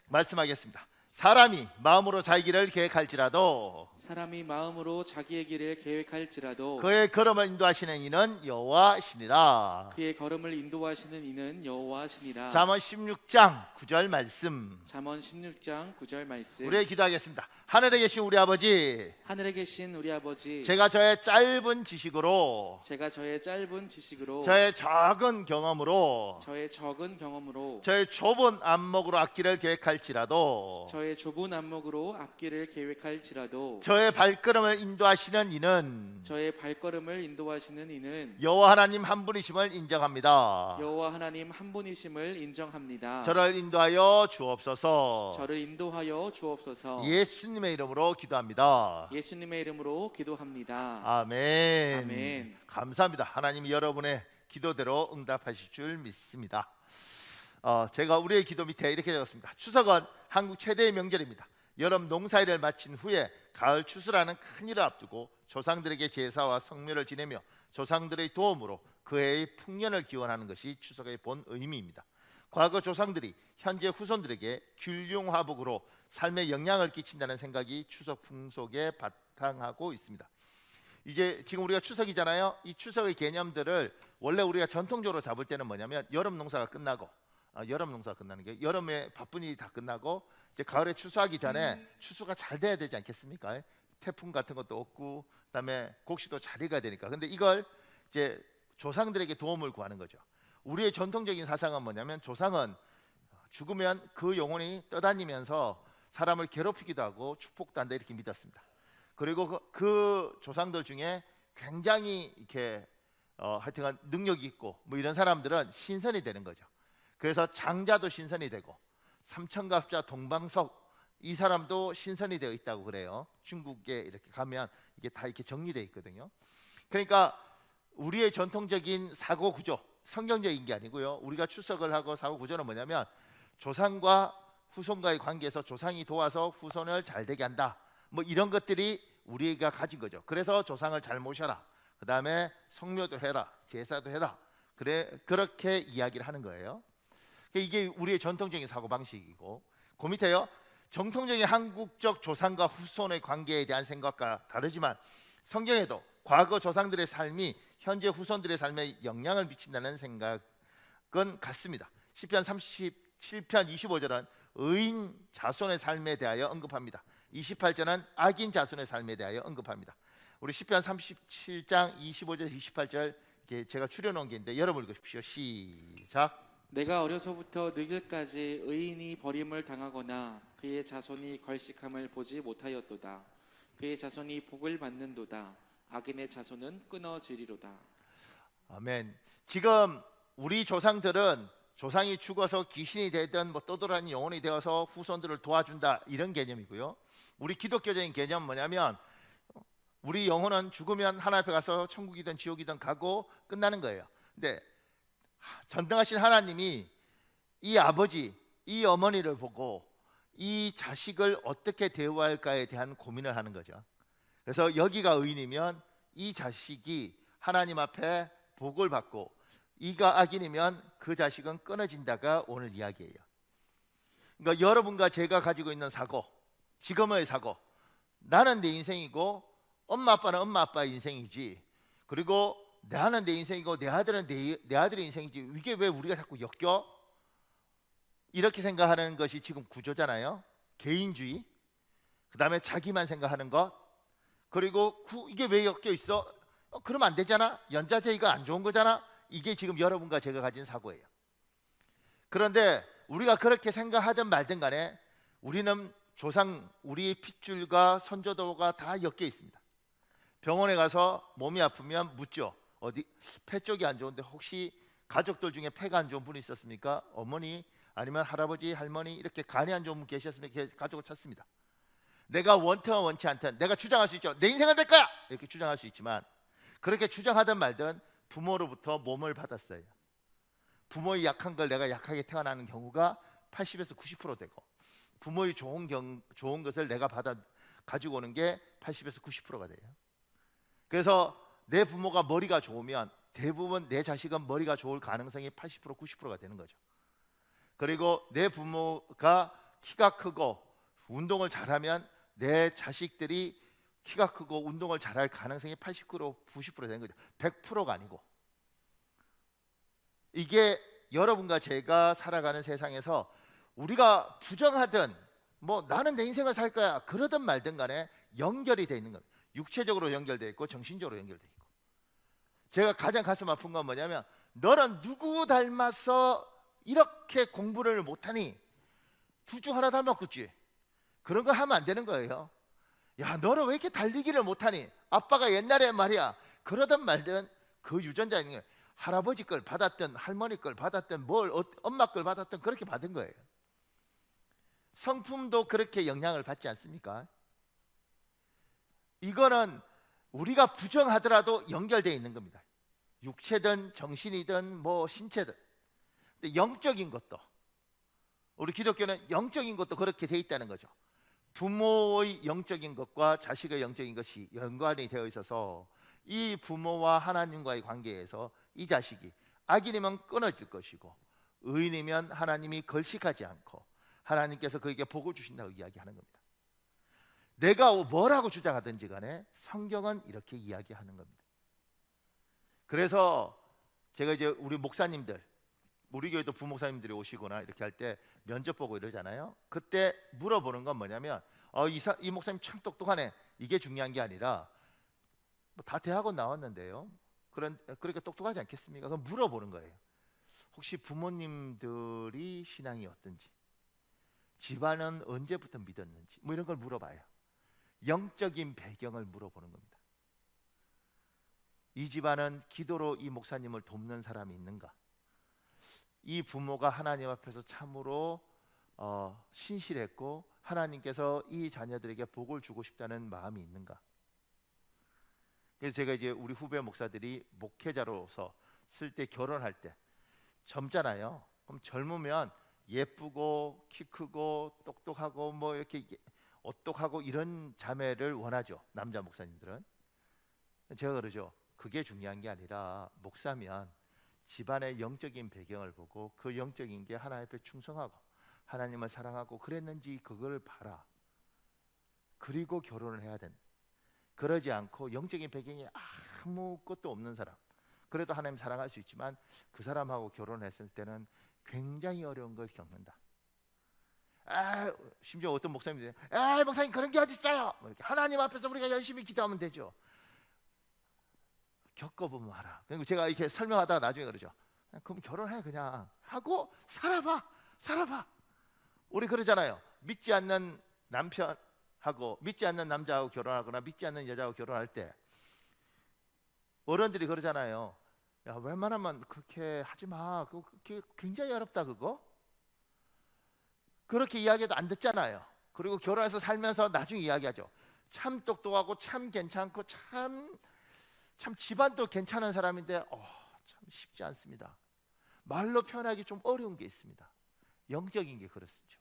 말씀하겠습니다. 사람이 마음으로 자기 길을 계획할지라도 사람이 마음으로 자기의 길을 계획할지라도 그의 걸음을 인도하시는 이는 여호와시니라. 그의 걸음을 인도하시는 이는 여호와시니라. 잠언 16장 9절 말씀. 잠언 16장 9절 말씀. 우리 기도하겠습니다. 하늘에 계신 우리 아버지, 하늘에 계신 우리 아버지, 제가 저의 짧은 지식으로, 제가 저의 짧은 지식으로, 저의 적은 경험으로, 저의 적은 경험으로, 저의 좁은 안목으로 앞길을 계획할지라도 저의 좁은 안목으로 앞길을 계획할지라도 저의 발걸음을 인도하시는 이는 저의 발걸음을 인도하시는 이는 여호와 하나님 한 분이심을 인정합니다. 여호와 하나님 한 분이심을 인정합니다. 저를 인도하여 주옵소서. 저를 인도하여 주옵소서. 예수님의 이름으로 기도합니다. 예수님의 이름으로 기도합니다. 아멘. 아멘. 감사합니다. 하나님이 여러분의 기도대로 응답하실 줄 믿습니다. 제가 우리의 기도 밑에 이렇게 적었습니다. 추석은 한국 최대의 명절입니다. 여름 농사일을 마친 후에 가을 추수라는 큰 일을 앞두고 조상들에게 제사와 성묘를 지내며 조상들의 도움으로 그 해의 풍년을 기원하는 것이 추석의 본 의미입니다. 과거 조상들이 현재 후손들에게 균융화복으로 삶에 영향을 끼친다는 생각이 추석 풍속에 바탕하고 있습니다. 이제 지금 우리가 추석이잖아요. 이 추석의 개념들을 원래 우리가 전통적으로 잡을 때는 뭐냐면 여름 농사가 끝나고 여름 농사가 끝나는 게 여름에 바쁜 일이 다 끝나고 이제 가을에 추수하기 전에 추수가 잘 돼야 되지 않겠습니까? 태풍 같은 것도 없고 그다음에 곡식도 잘 익어야 되니까. 근데 이걸 이제 조상들에게 도움을 구하는 거죠. 우리의 전통적인 사상은 뭐냐면 조상은 죽으면 그 영혼이 떠다니면서 사람을 괴롭히기도 하고 축복도 한다 이렇게 믿었습니다. 그리고 그 조상들 중에 굉장히 이렇게 하여튼간 능력이 있고 뭐 이런 사람들은 신선이 되는 거죠. 그래서 장자도 신선이 되고 삼천갑자 동방석 이 사람도 신선이 되어 있다고 그래요. 중국에 이렇게 가면 이게 다 이렇게 정리되어 있거든요. 그러니까 우리의 전통적인 사고 구조, 성경적인 게 아니고요. 우리가 추석을 하고 사고 구조는 뭐냐면 조상과 후손과의 관계에서 조상이 도와서 후손을 잘 되게 한다. 뭐 이런 것들이 우리가 가진 거죠. 그래서 조상을 잘 모셔라. 그 다음에 성묘도 해라, 제사도 해라. 그렇게 이야기를 하는 거예요. 이게 우리의 전통적인 사고 방식이고, 그 밑에요. 정통적인 한국적 조상과 후손의 관계에 대한 생각과 다르지만 성경에도 과거 조상들의 삶이 현재 후손들의 삶에 영향을 미친다는 생각은 같습니다. 시편 37편 25절은 의인 자손의 삶에 대하여 언급합니다. 28절은 악인 자손의 삶에 대하여 언급합니다. 우리 시편 37장 25절 28절 제가 추려놓은 게 있는데 여러분 읽으십시오. 시작. 내가 어려서부터 늙을까지 의인이 버림을 당하거나 그의 자손이 걸식함을 보지 못하였도다. 그의 자손이 복을 받는도다. 악인의 자손은 끊어지리로다. 아멘. 지금 우리 조상들은 조상이 죽어서 귀신이 되든 뭐 떠돌아다니는 영혼이 되어서 후손들을 도와준다 이런 개념이고요. 우리 기독교적인 개념은 뭐냐면 우리 영혼은 죽으면 하나님 앞에 가서 천국이든 지옥이든 가고 끝나는 거예요. 근데 전능하신 하나님이 이 아버지, 이 어머니를 보고 이 자식을 어떻게 대우할까에 대한 고민을 하는 거죠. 그래서 여기가 의인이면 이 자식이 하나님 앞에 복을 받고 이가 악인이면 그 자식은 끊어진다가 오늘 이야기예요. 그러니까 여러분과 제가 가지고 있는 사고, 지금의 사고, 나는 내 인생이고 엄마 아빠는 엄마 아빠의 인생이지, 그리고 나는 내 인생이고 내 아들은 내 아들의 인생이지, 이게 왜 우리가 자꾸 엮여? 이렇게 생각하는 것이 지금 구조잖아요. 개인주의, 그 다음에 자기만 생각하는 것, 그리고 이게 왜 엮여 있어? 그러면 안 되잖아. 연자제의가 안 좋은 거잖아. 이게 지금 여러분과 제가 가진 사고예요. 그런데 우리가 그렇게 생각하든 말든 간에 우리는 조상, 우리의 핏줄과 선조도가 다 엮여 있습니다. 병원에 가서 몸이 아프면 묻죠. 어디 폐 쪽이 안 좋은데 혹시 가족들 중에 폐가 안 좋은 분이 있었습니까? 어머니 아니면 할아버지, 할머니 이렇게 간이 안 좋은 분 계셨습니까? 가족을 찾습니다. 내가 원든 원치 않든 내가 주장할 수 있죠. 내 인생은 될 거야 이렇게 주장할 수 있지만 그렇게 주장하든 말든 부모로부터 몸을 받았어요. 부모의 약한 걸 내가 약하게 태어나는 경우가 80에서 90% 되고, 부모의 좋은 것을 내가 받아 가지고 오는 게 80에서 90%가 돼요. 그래서 내 부모가 머리가 좋으면 대부분 내 자식은 머리가 좋을 가능성이 80% 90%가 되는 거죠. 그리고 내 부모가 키가 크고 운동을 잘하면 내 자식들이 키가 크고 운동을 잘할 가능성이 80% 90% 되는 거죠. 100%가 아니고. 이게 여러분과 제가 살아가는 세상에서 우리가 부정하든 뭐 나는 내 인생을 살 거야 그러든 말든 간에 연결이 돼 있는 겁니다. 육체적으로 연결돼 있고 정신적으로 연결돼 있고. 제가 가장 가슴 아픈 건 뭐냐면 너는 누구 닮아서 이렇게 공부를 못하니? 둘 중 하나 닮았겠지. 그런 거 하면 안 되는 거예요. 야, 너는 왜 이렇게 달리기를 못하니? 아빠가 옛날에 말이야 그러든 말든 그 유전자 있는 거예요. 할아버지 걸 받았든 할머니 걸 받았든 뭘 엄마 걸 받았든 그렇게 받은 거예요. 성품도 그렇게 영향을 받지 않습니까? 이거는 우리가 부정하더라도 연결되어 있는 겁니다. 육체든 정신이든 뭐 신체든. 근데 영적인 것도, 우리 기독교는 영적인 것도 그렇게 돼 있다는 거죠. 부모의 영적인 것과 자식의 영적인 것이 연관이 되어 있어서 이 부모와 하나님과의 관계에서 이 자식이 악인이면 끊어질 것이고 의인이면 하나님이 걸식하지 않고 하나님께서 그에게 복을 주신다고 이야기하는 겁니다. 내가 뭐라고 주장하든지 간에 성경은 이렇게 이야기하는 겁니다. 그래서 제가 이제 우리 목사님들, 우리 교회도 부목사님들이 오시거나 이렇게 할 때 면접 보고 이러잖아요. 그때 물어보는 건 뭐냐면 이 목사님 참 똑똑하네. 이게 중요한 게 아니라 다 대학원 나왔는데요. 그러니까 똑똑하지 않겠습니까? 그럼 물어보는 거예요. 혹시 부모님들이 신앙이 어떤지, 집안은 언제부터 믿었는지 뭐 이런 걸 물어봐요. 영적인 배경을 물어보는 겁니다. 이 집안은 기도로 이 목사님을 돕는 사람이 있는가? 이 부모가 하나님 앞에서 참으로 신실했고 하나님께서 이 자녀들에게 복을 주고 싶다는 마음이 있는가? 그래서 제가 이제 우리 후배 목사들이 목회자로서 쓸 때 결혼할 때 젊잖아요. 그럼 젊으면 예쁘고 키 크고 똑똑하고 뭐 이렇게 어똑하고 이런 자매를 원하죠. 남자 목사님들은. 제가 그러죠. 그게 중요한 게 아니라 목사면 집안의 영적인 배경을 보고 그 영적인 게 하나님 앞에 충성하고 하나님을 사랑하고 그랬는지 그걸 봐라. 그리고 결혼을 해야 된다. 그러지 않고 영적인 배경이 아무것도 없는 사람, 그래도 하나님 사랑할 수 있지만 그 사람하고 결혼했을 때는 굉장히 어려운 걸 겪는다. 심지어 어떤 목사님들이 목사님 그런 게 어디 있어요? 뭐 이렇게 하나님 앞에서 우리가 열심히 기도하면 되죠. 겪어보면 알아. 그리고 제가 이렇게 설명하다가 나중에 그러죠. 그럼 결혼해 그냥 하고 살아봐. 우리 그러잖아요. 믿지 않는 남편하고 믿지 않는 남자하고 결혼하거나 믿지 않는 여자하고 결혼할 때 어른들이 그러잖아요. 야, 웬만하면 그렇게 하지 마. 그거 굉장히 어렵다 그거. 그렇게 이야기해도 안 듣잖아요. 그리고 결혼해서 살면서 나중에 이야기하죠. 참 똑똑하고 참 괜찮고 참 집안도 괜찮은 사람인데 참 쉽지 않습니다. 말로 표현하기 좀 어려운 게 있습니다. 영적인 게 그렇죠.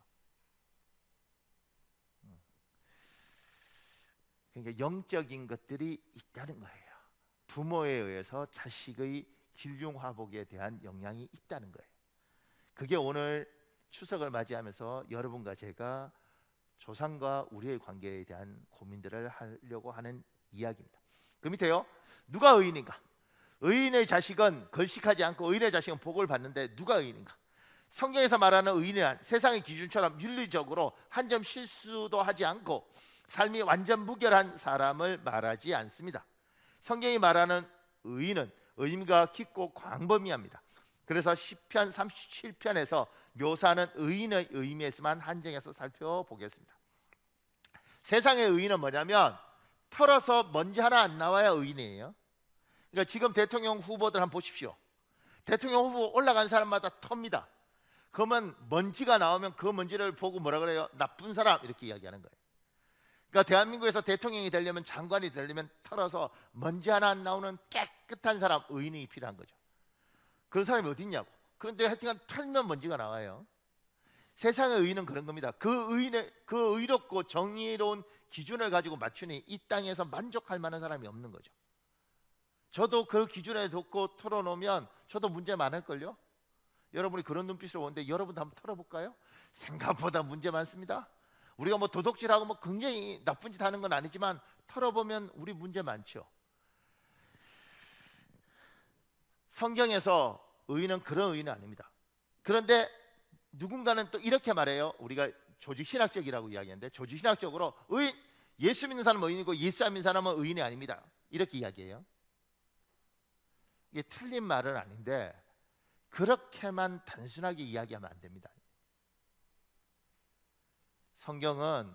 그러니까 영적인 것들이 있다는 거예요. 부모에 의해서 자식의 길흉화복에 대한 영향이 있다는 거예요. 그게 오늘 추석을 맞이하면서 여러분과 제가 조상과 우리의 관계에 대한 고민들을 하려고 하는 이야기입니다. 그 밑에요. 누가 의인인가? 의인의 자식은 걸식하지 않고 의인의 자식은 복을 받는데 누가 의인인가? 성경에서 말하는 의인이란 세상의 기준처럼 윤리적으로 한 점 실수도 하지 않고 삶이 완전 무결한 사람을 말하지 않습니다. 성경이 말하는 의인은 의미가 깊고 광범위합니다. 그래서 시편 37편에서 묘사하는 의인의 의미에서만 한정해서 살펴보겠습니다. 세상의 의인은 뭐냐면 털어서 먼지 하나 안 나와야 의인이에요. 그러니까 지금 대통령 후보들 한번 보십시오. 대통령 후보 올라간 사람마다 텁니다. 그러면 먼지가 나오면 그 먼지를 보고 뭐라 그래요? 나쁜 사람 이렇게 이야기하는 거예요. 그러니까 대한민국에서 대통령이 되려면 장관이 되려면 털어서 먼지 하나 안 나오는 깨끗한 사람, 의인이 필요한 거죠. 그런 사람이 어디 있냐고. 그런데 하여튼간 털면 먼지가 나와요. 세상의 의인은 그런 겁니다. 그 의롭고 정의로운 기준을 가지고 맞추니 이 땅에서 만족할 만한 사람이 없는 거죠. 저도 그 기준에 놓고 털어놓으면 저도 문제 많을걸요. 여러분이 그런 눈빛으로 오는데 여러분도 한번 털어볼까요? 생각보다 문제 많습니다. 우리가 뭐 도둑질하고 뭐 굉장히 나쁜 짓 하는 건 아니지만 털어보면 우리 문제 많죠. 성경에서 의인은 그런 의인은 아닙니다. 그런데 누군가는 또 이렇게 말해요. 우리가 조직신학적이라고 이야기하는데 조직신학적으로 의인, 예수 믿는 사람은 의인이고 예수 안 믿는 사람은 의인이 아닙니다. 이렇게 이야기해요. 이게 틀린 말은 아닌데 그렇게만 단순하게 이야기하면 안 됩니다. 성경은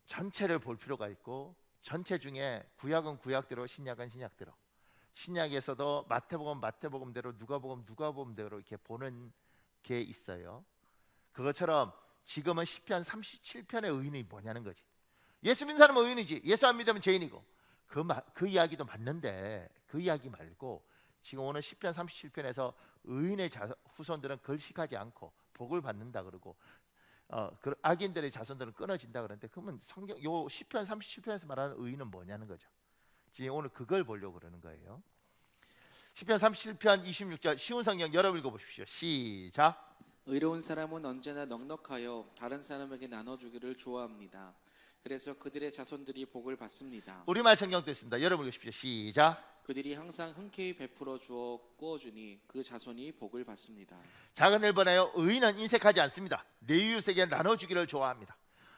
전체를 볼 필요가 있고 전체 중에 구약은 구약대로 신약은 신약대로 신약에서도 마태복음 마태복음대로 누가복음 누가복음대로 이렇게 보는 게 있어요. 그것처럼 지금은 시편 37편의 의인이 뭐냐는 거지. 예수 믿는 사람은 의인이지 예수 안 믿으면 죄인이고 그 이야기도 맞는데 그 이야기 말고 지금 오늘 시편 37편에서 의인의 후손들은 걸식하지 않고 복을 받는다 그러고 그 악인들의 자손들은 끊어진다 그러는데 그러면 성경 요 시편 37편에서 말하는 의인은 뭐냐는 거죠. 지금 오늘 그걸 보려고 그러는 거예요. 시편 37편 26절 쉬운 성경 여러분 읽어보십시오. 시작. 의로운 사람은 언제나 넉넉하여 다른 사람에게 나눠주기를 좋아합니다. 그래서 그들의 자손들이 복을 받습니다. 우리말 성경도 있습니다. 여러분 읽으십시오. 시작. 그들이 항상 흔쾌히 베풀어 주어 꾸어주니 그 자손이 복을 받습니다. 작은 1번에요. 의인은 인색하지 않습니다. 내 이웃에게 나눠주기를 좋아합니다.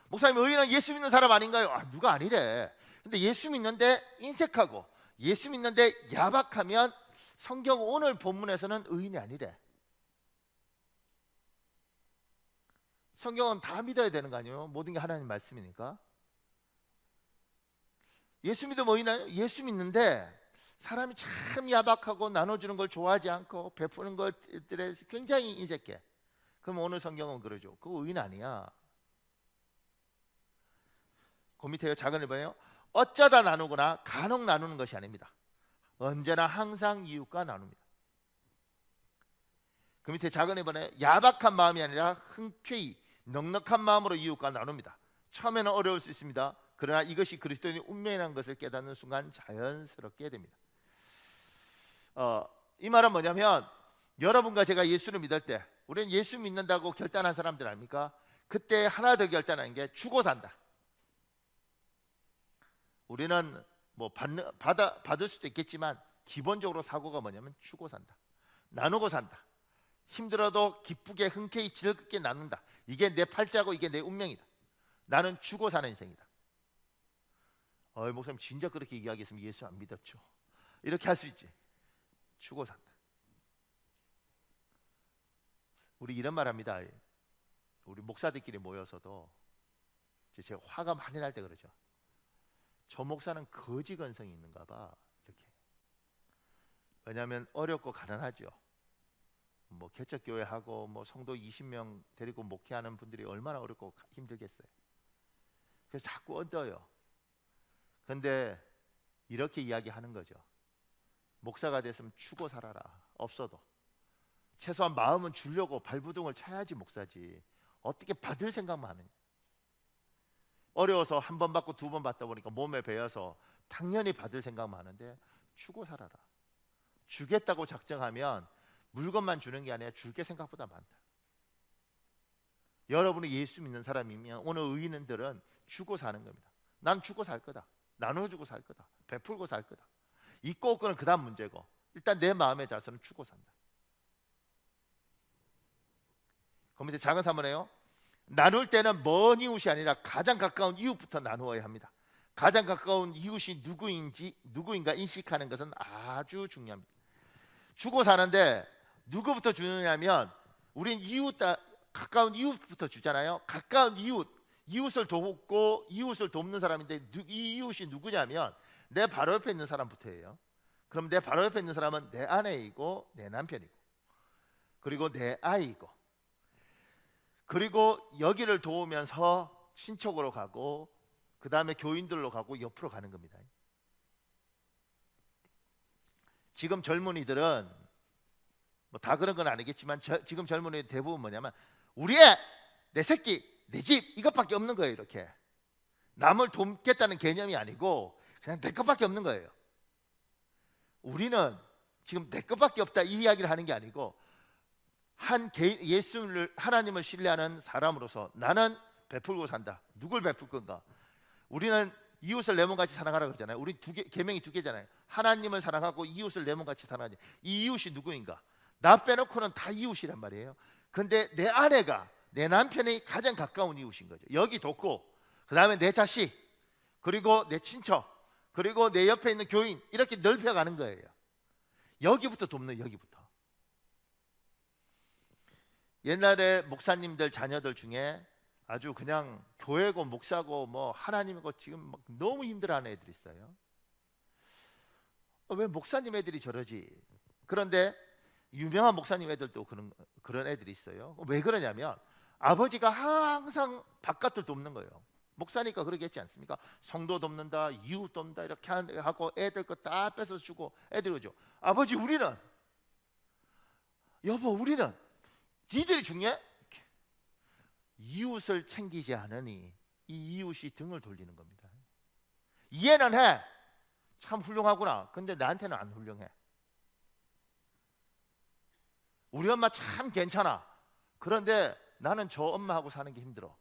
목사님 의인은 예수 믿는 사람 아닌가요? 누가 아니래. 근데 예수 믿는데 인색하고 예수 믿는데 야박하면 성경 오늘 본문에서는 의인이 아니래. 성경은 다 믿어야 되는 거 아니에요? 모든 게 하나님 말씀이니까. 예수 믿으면 의인 아니에요? 예수 믿는데 사람이 참 야박하고 나눠주는 걸 좋아하지 않고 베푸는 것들에 굉장히 인색해. 그럼 오늘 성경은 그러죠. 그거 의인 아니야. 그 밑에요. 작은 1번에요. 어쩌다 나누거나 간혹 나누는 것이 아닙니다. 언제나 항상 이웃과 나눕니다. 그 밑에 작은 1번에 야박한 마음이 아니라 흔쾌히 넉넉한 마음으로 이웃과 나눕니다. 처음에는 어려울 수 있습니다. 그러나 이것이 그리스도인의 운명이라는 것을 깨닫는 순간 자연스럽게 됩니다. 이 말은 뭐냐면 여러분과 제가 예수를 믿을 때 우리는 예수 믿는다고 결단한 사람들 아닙니까? 그때 하나 더 결단하는 게 주고 산다. 우리는 뭐 받을 수도 있겠지만 기본적으로 사고가 뭐냐면 주고 산다. 나누고 산다. 힘들어도 기쁘게 흔쾌히 즐겁게 나눈다. 이게 내 팔자고 이게 내 운명이다. 나는 주고 사는 인생이다. 목사님 진짜 그렇게 이야기했으면 예수 안 믿었죠. 이렇게 할 수 있지. 주고 산다. 우리 이런 말 합니다. 우리 목사들끼리 모여서도 제가 화가 많이 날 때 그러죠. 저 목사는 거지 건성이 있는가 봐. 이렇게. 왜냐하면 어렵고 가난하죠. 뭐 개척교회 하고 뭐 성도 20명 데리고 목회하는 분들이 얼마나 어렵고 힘들겠어요. 그래서 자꾸 얻어요. 근데 이렇게 이야기하는 거죠. 목사가 됐으면 주고 살아라. 없어도 최소한 마음은 주려고 발부둥을 쳐야지 목사지. 어떻게 받을 생각만 하느냐. 어려워서 한 번 받고 두 번 받다 보니까 몸에 배어서 당연히 받을 생각만 하는데 주고 살아라. 주겠다고 작정하면 물건만 주는 게 아니라 줄 게 생각보다 많다. 여러분이 예수 믿는 사람이면 오늘 의인들은 주고 사는 겁니다. 난 주고 살 거다. 나눠주고 살 거다. 베풀고 살 거다. 있고 없고는 그 다음 문제고 일단 내 마음의 자세는 주고 산다. 그 밑에 작은 3번에요. 나눌 때는 먼 이웃이 아니라 가장 가까운 이웃부터 나누어야 합니다. 가장 가까운 이웃이 누구인가 인식하는 것은 아주 중요합니다. 주고 사는데 누구부터 주느냐면 우린 가까운 이웃부터 주잖아요. 가까운 이웃을 돕고 이웃을 돕는 사람인데 이 이웃이 누구냐면 내 바로 옆에 있는 사람부터예요. 그럼 내 바로 옆에 있는 사람은 내 아내이고 내 남편이고 그리고 내 아이고 그리고 여기를 도우면서 친척으로 가고 그 다음에 교인들로 가고 옆으로 가는 겁니다. 지금 젊은이들은 뭐 다 그런 건 아니겠지만 지금 젊은이들 대부분 뭐냐면 우리 애, 내 새끼, 내 집 이것밖에 없는 거예요. 이렇게 남을 돕겠다는 개념이 아니고 그냥 내 것밖에 없는 거예요. 우리는 지금 내 것밖에 없다 이 이야기를 하는 게 아니고 한 개인 예수를 하나님을 신뢰하는 사람으로서 나는 베풀고 산다. 누굴 베풀 건가? 우리는 이웃을 내 몸같이 사랑하라 그러잖아요. 우리 계명이 두 개잖아요. 하나님을 사랑하고 이웃을 내 몸같이 사랑하지. 이 이웃이 누구인가? 나 빼놓고는 다 이웃이란 말이에요. 근데 내 아내가 내 남편이 가장 가까운 이웃인 거죠. 여기 돕고 그 다음에 내 자식 그리고 내 친척 그리고 내 옆에 있는 교인 이렇게 넓혀가는 거예요. 여기부터 돕는 여기부터. 옛날에 목사님들 자녀들 중에 아주 그냥 교회고 목사고 뭐 하나님이고 지금 막 너무 힘들어하는 애들이 있어요. 왜 목사님 애들이 저러지? 그런데 유명한 목사님 애들도 그런 애들이 있어요. 왜 그러냐면 아버지가 항상 바깥을 돕는 거예요. 목사니까 그러겠지 않습니까? 성도 돕는다, 이웃 돕는다 이렇게 하고 애들 거 다 뺏어 주고 애들 오죠. 아버지 우리는 여보 우리는 니들이 중요해? 이웃을 챙기지 않으니 이 이웃이 등을 돌리는 겁니다. 이해는 해. 참 훌륭하구나. 근데 나한테는 안 훌륭해. 우리 엄마 참 괜찮아. 그런데 나는 저 엄마하고 사는 게 힘들어.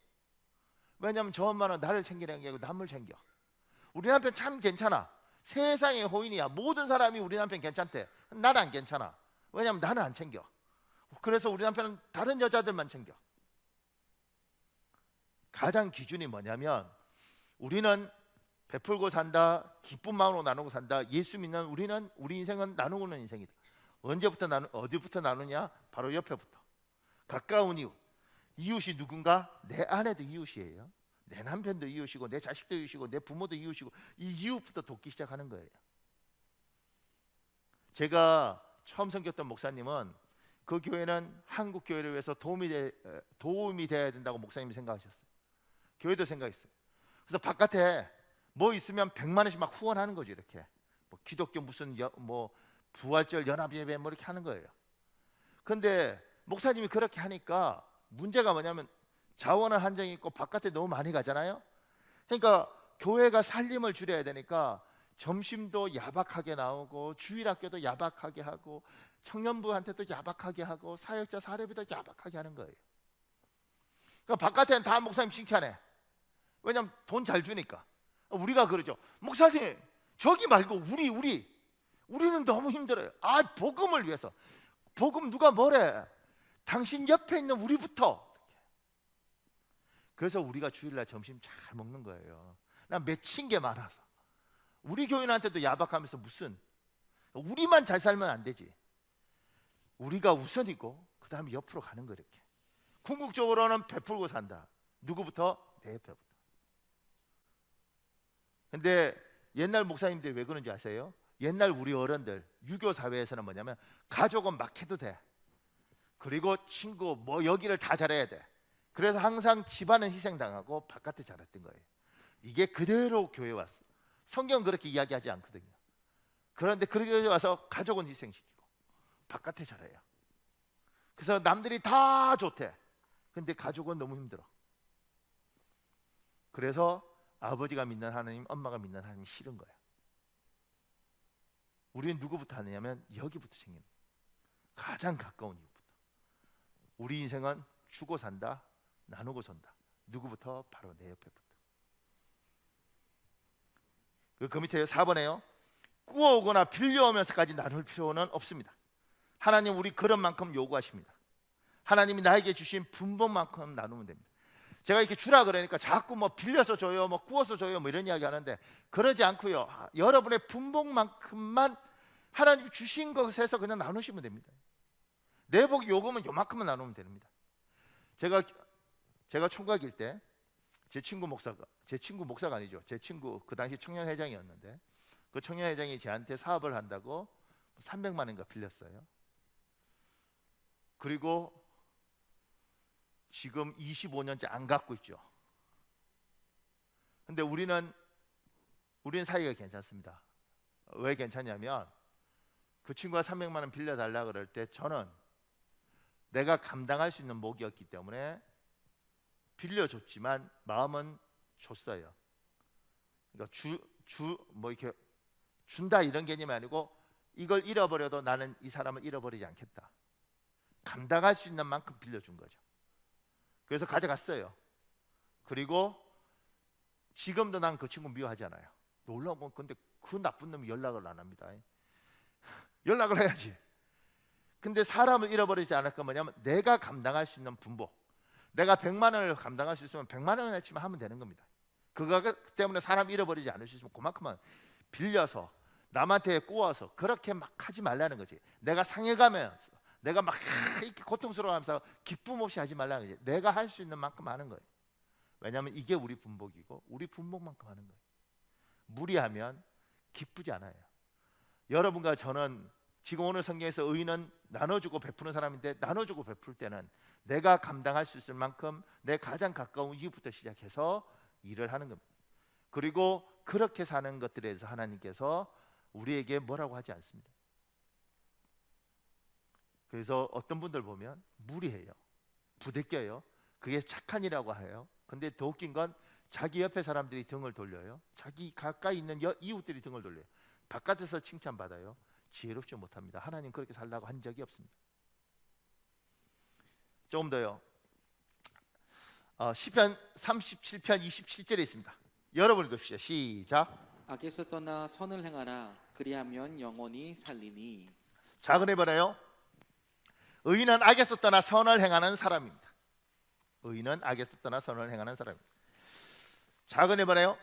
왜냐하면 저 엄마는 나를 챙기는 게 아니고 남을 챙겨. 우리 남편 참 괜찮아. 세상의 호인이야. 모든 사람이 우리 남편 괜찮대. 나는 안 괜찮아. 왜냐하면 나는 안 챙겨. 그래서 우리 남편은 다른 여자들만 챙겨. 가장 기준이 뭐냐면 우리는 베풀고 산다, 기쁜 마음으로 나누고 산다. 예수 믿는 우리는 우리 인생은 나누고는 인생이다. 언제부터 어디부터 나누냐? 바로 옆에부터. 가까운 이웃. 이웃이 누군가? 내 아내도 이웃이에요. 내 남편도 이웃이고 내 자식도 이웃이고 내 부모도 이웃이고 이 이웃부터 돕기 시작하는 거예요. 제가 처음 섬겼던 목사님은 그 교회는 한국 교회를 위해서 도움이 돼야 된다고 목사님이 생각하셨어요. 교회도 생각했어요. 그래서 바깥에 뭐 있으면 100만 원씩 막 후원하는 거죠. 이렇게 뭐 기독교 무슨 뭐 부활절 연합예배 뭐 이렇게 하는 거예요. 근데 목사님이 그렇게 하니까 문제가 뭐냐면 자원은 한정이 있고 바깥에 너무 많이 가잖아요. 그러니까 교회가 살림을 줄여야 되니까 점심도 야박하게 나오고 주일학교도 야박하게 하고 청년부한테도 야박하게 하고 사역자 사례비도 야박하게 하는 거예요. 그러니까 바깥에는 다 목사님 칭찬해. 왜냐면 돈 잘 주니까. 우리가 그러죠. 목사님 저기 말고 우리는 너무 힘들어요. 아 복음을 위해서. 복음 누가 뭐래? 당신 옆에 있는 우리부터. 그래서 우리가 주일날 점심 잘 먹는 거예요. 난 맺힌 게 많아서. 우리 교인한테도 야박하면서 무슨 우리만 잘 살면 안 되지. 우리가 우선이고 그 다음에 옆으로 가는 거 이렇게. 궁극적으로는 베풀고 산다. 누구부터? 내 옆에부터. 근데 옛날 목사님들이 왜 그런지 아세요? 옛날 우리 어른들 유교 사회에서는 뭐냐면 가족은 막 해도 돼. 그리고 친구 뭐 여기를 다 잘해야 돼. 그래서 항상 집안은 희생당하고 바깥에 잘했던 거예요. 이게 그대로 교회에 왔어. 성경은 그렇게 이야기하지 않거든요. 그런데 그렇게 와서 가족은 희생시키고 바깥에 잘해요. 그래서 남들이 다 좋대. 근데 가족은 너무 힘들어. 그래서 아버지가 믿는 하나님, 엄마가 믿는 하나님이 싫은 거야. 우리는 누구부터 하느냐면 여기부터 챙기는 거야. 가장 가까운 이웃부터. 우리 인생은 주고 산다, 나누고 산다. 누구부터? 바로 내 옆에부터. 그 밑에 4번에요. 꾸어오거나 빌려오면서까지 나눌 필요는 없습니다. 하나님 우리 그런 만큼 요구하십니다. 하나님이 나에게 주신 분봉만큼 나누면 됩니다. 제가 이렇게 주라 그러니까 자꾸 뭐 빌려서 줘요, 뭐 구워서 줘요, 뭐 이런 이야기 하는데 그러지 않고요. 여러분의 분봉만큼만 하나님이 주신 것에서 그냥 나누시면 됩니다. 내 복 요금은 요만큼만 나누면 됩니다. 제가 총각일 때 제 친구 목사가 아니죠. 제 친구 그 당시 청년회장이었는데 그 청년회장이 저한테 사업을 한다고 300만 원인가 빌렸어요. 그리고 지금 25년째 안 갚고 있죠. 근데 우리는 사이가 괜찮습니다. 왜 괜찮냐면 그 친구가 300만 원 빌려달라 그럴 때 저는 내가 감당할 수 있는 목이었기 때문에 빌려줬지만 마음은 줬어요. 그러니까 뭐 이렇게 준다 이런 개념이 아니고 이걸 잃어버려도 나는 이 사람을 잃어버리지 않겠다. 감당할 수 있는 만큼 빌려준 거죠. 그래서 가져갔어요. 그리고 지금도 난 그 친구 미워하잖아요. 놀라운 건 근데 그 나쁜 놈이 연락을 안 합니다. 연락을 해야지. 근데 사람을 잃어버리지 않을 건 뭐냐면 내가 감당할 수 있는 분보. 내가 100만 원을 감당할 수 있으면 100만 원어치만 하면 되는 겁니다. 그거 때문에 사람 잃어버리지 않을 수 있으면 그만큼만 빌려서 남한테 꼬아서 그렇게 막 하지 말라는 거지. 내가 상해가면서 내가 막 이렇게 고통스러워하면서 기쁨 없이 하지 말라는 거지. 내가 할 수 있는 만큼 하는 거예요. 왜냐하면 이게 우리 분복이고 우리 분복만큼 하는 거예요. 무리하면 기쁘지 않아요. 여러분과 저는 지금 오늘 성경에서 의인은 나눠주고 베푸는 사람인데, 나눠주고 베풀 때는 내가 감당할 수 있을 만큼 내 가장 가까운 이웃부터 시작해서 일을 하는 겁니다. 그리고 그렇게 사는 것들에 대해서 하나님께서 우리에게 뭐라고 하지 않습니다. 그래서 어떤 분들 보면 무리해요. 부대껴요. 그게 착한 일이라고 해요. 근데 더 웃긴 건 자기 옆에 사람들이 등을 돌려요. 자기 가까이 있는 이웃들이 등을 돌려요. 바깥에서 칭찬받아요. 지혜롭지 못합니다. 하나님 그렇게 살라고 한 적이 없습니다. 조금 더요. 시편 37편 27절에 있습니다. 여러분 읽읍시죠. 시작. 악에서 떠나 선을 행하라. 그리하면 영원히 살리니. 자, 그래 보나요? 의인은 악에서 떠나 선을 행하는 사람입니다. 의인은 악에서 떠나 선을 행하는 사람입니다. 자, 그래 보나요?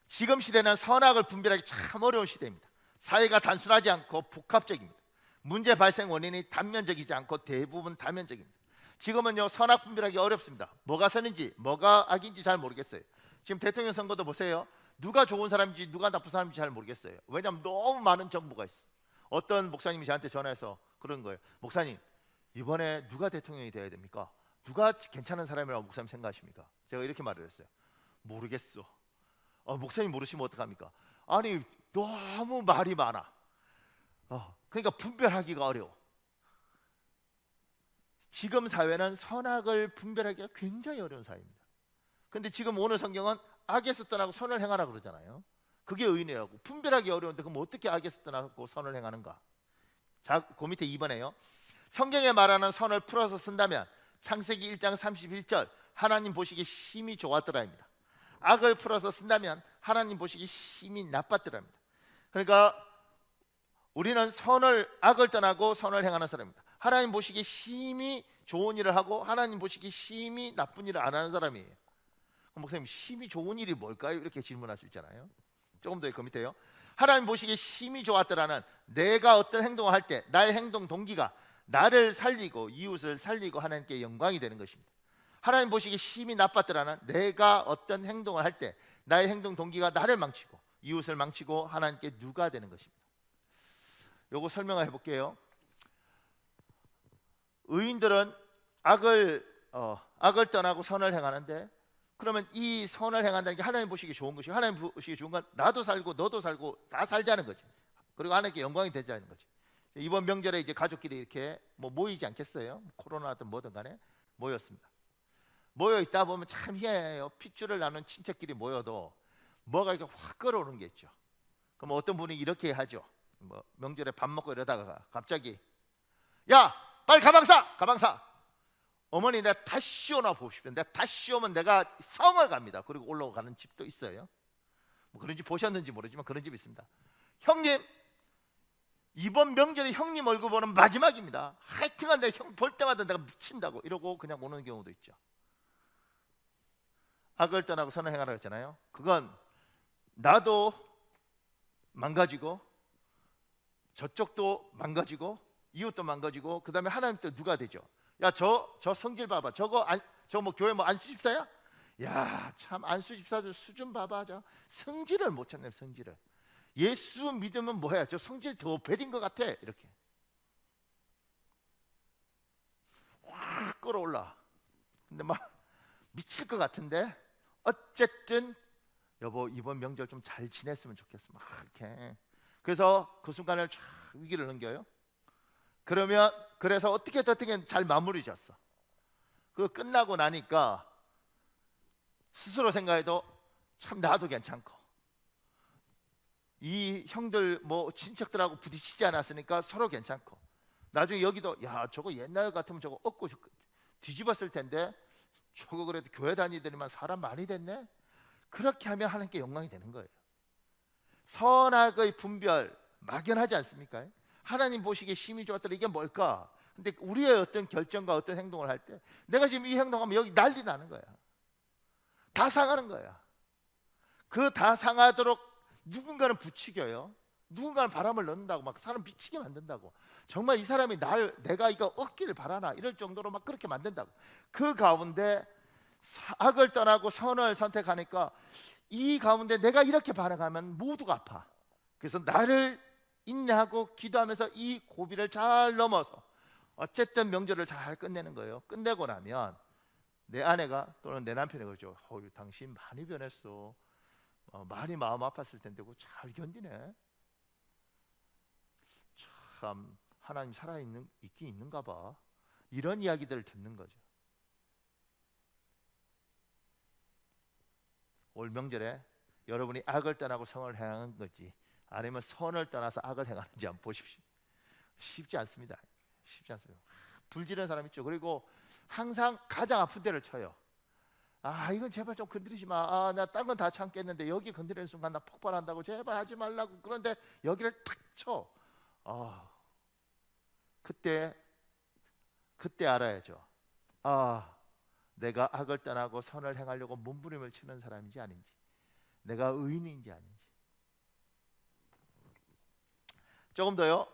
지금 시대는 선악을 분별하기 참 어려운 시대입니다. 사회가 단순하지 않고 복합적입니다. 문제 발생 원인이 단면적이지 않고 대부분 다면적입니다. 지금은요, 선악 분별하기 어렵습니다. 뭐가 선인지 뭐가 악인지 잘 모르겠어요. 지금 대통령 선거도 보세요. 누가 좋은 사람인지 누가 나쁜 사람인지 잘 모르겠어요. 왜냐하면 너무 많은 정보가 있어요. 어떤 목사님이 저한테 전화해서 그런 거예요. 목사님, 이번에 누가 대통령이 돼야 됩니까? 누가 괜찮은 사람이라고 목사님 생각하십니까? 제가 이렇게 말을 했어요. 모르겠어. 목사님 모르시면 어떡합니까? 아니, 너무 말이 많아. 그러니까 분별하기가 어려워. 지금 사회는 선악을 분별하기가 굉장히 어려운 사회입니다. 근데 지금 오늘 성경은 악에서 떠나고 선을 행하라 그러잖아요. 그게 의인이라고. 분별하기 어려운데 그럼 어떻게 악에서 떠나고 선을 행하는가? 자, 그 밑에 2번에요. 성경에 말하는 선을 풀어서 쓴다면 창세기 1장 31절 하나님 보시기 심히 좋았더라입니다. 악을 풀어서 쓴다면 하나님 보시기 심히 나빴더라입니다. 그러니까 우리는 악을 떠나고 선을 행하는 사람입니다. 하나님 보시기 심히 좋은 일을 하고 하나님 보시기 심히 나쁜 일을 안 하는 사람이에요. 그럼 목사님, 심히 좋은 일이 뭘까요? 이렇게 질문할 수 있잖아요. 조금 더 그 밑에요. 하나님 보시기 심히 좋았더라는 내가 어떤 행동을 할 때 나의 행동 동기가 나를 살리고 이웃을 살리고 하나님께 영광이 되는 것입니다. 하나님 보시기 심히 나빴더라는 내가 어떤 행동을 할 때 나의 행동 동기가 나를 망치고 이웃을 망치고 하나님께 누가 되는 것입니다. 요거 설명을 해볼게요. 의인들은 악을 떠나고 선을 행하는데, 그러면 이 선을 행한다는 게 하나님 보시기 좋은 것이고 하나님 보시기 좋은 건 나도 살고 너도 살고 다 살자는 거지. 그리고 하나님께 영광이 되자는 거지. 이번 명절에 이제 가족끼리 이렇게 모이지 않겠어요? 코로나든 뭐든 간에 모였습니다. 모여 있다 보면 참 희한해요. 핏줄을 나눈 친척끼리 모여도 뭐가 이렇게 확 끌어오는 게 있죠. 그럼 어떤 분이 이렇게 하죠. 명절에 밥 먹고 이러다가 갑자기 야, 빨리 가방 사. 어머니, 내가 다시 오나 보십시오. 내가 다시 오면 내가 성을 갑니다. 그리고 올라가는 집도 있어요. 그런 집 보셨는지 모르지만 그런 집이 있습니다. 형님, 이번 명절에 형님 얼굴 보는 마지막입니다. 하여튼간 내 형 볼 때마다 내가 미친다고 이러고 그냥 오는 경우도 있죠. 악을 떠나고 선을 행하라고 했잖아요. 그건 나도 망가지고 저쪽도 망가지고 이웃도 망가지고 그 다음에 하나님 또 누가 되죠? 야, 저 성질 봐봐. 저거 교회 안수집사야? 야, 참 안수집사들 수준 봐봐. 저 성질을 못 찾네. 성질을. 예수 믿으면 뭐야? 저 성질 더 배린 것 같아. 이렇게 확 끌어올라. 근데 막 미칠 것 같은데 어쨌든 여보, 이번 명절 좀 잘 지냈으면 좋겠어. 막 이렇게. 그래서 그 순간을 쫙 위기를 넘겨요. 그래서 어떻게 잘 마무리 졌어. 그 끝나고 나니까 스스로 생각해도 참 나도 괜찮고 이 형들 친척들하고 부딪히지 않았으니까 서로 괜찮고 나중에 여기도 야 저거 옛날 같으면 저거 얻고 뒤집었을 텐데 저거 그래도 교회 다니더니만 사람 많이 됐네. 그렇게 하면 하나님께 영광이 되는 거예요. 선악의 분별 막연하지 않습니까? 하나님 보시기에 심히 좋았더라. 이게 뭘까? 근데 우리의 어떤 결정과 어떤 행동을 할 때 내가 지금 이 행동하면 여기 난리 나는 거야. 다 상하는 거야. 그 다 상하도록 누군가는 부추겨요. 누군가는 바람을 넣는다고 막 사람 미치게 만든다고. 정말 이 사람이 내가 이거 얻기를 바라나 이럴 정도로 막 그렇게 만든다고. 그 가운데 악을 떠나고 선을 선택하니까 이 가운데 내가 이렇게 반응하면 모두가 아파. 그래서 나를 인내하고 기도하면서 이 고비를 잘 넘어서 어쨌든 명절을 잘 끝내는 거예요. 끝내고 나면 내 아내가 또는 내 남편이 그러죠. 당신 많이 변했어. 많이 마음 아팠을 텐데 잘 견디네. 참 하나님 살아있는 있긴 있는가 봐. 이런 이야기들을 듣는 거죠. 올 명절에 여러분이 악을 떠나고 성을 행하는 건지 아니면 선을 떠나서 악을 행하는지 한번 보십시오. 쉽지 않습니다. 쉽지 않습니다. 불지르는 사람 있죠. 그리고 항상 가장 아픈 데를 쳐요. 이건 제발 좀 건드리지 마. 나 딴 건 다 참겠는데 여기 건드리는 순간 나 폭발한다고. 제발 하지 말라고. 그런데 여기를 탁 쳐. 그때 알아야죠. 내가 악을 떠나고 선을 행하려고 몸부림을 치는 사람인지 아닌지, 내가 의인인지 아닌지. 조금 더요.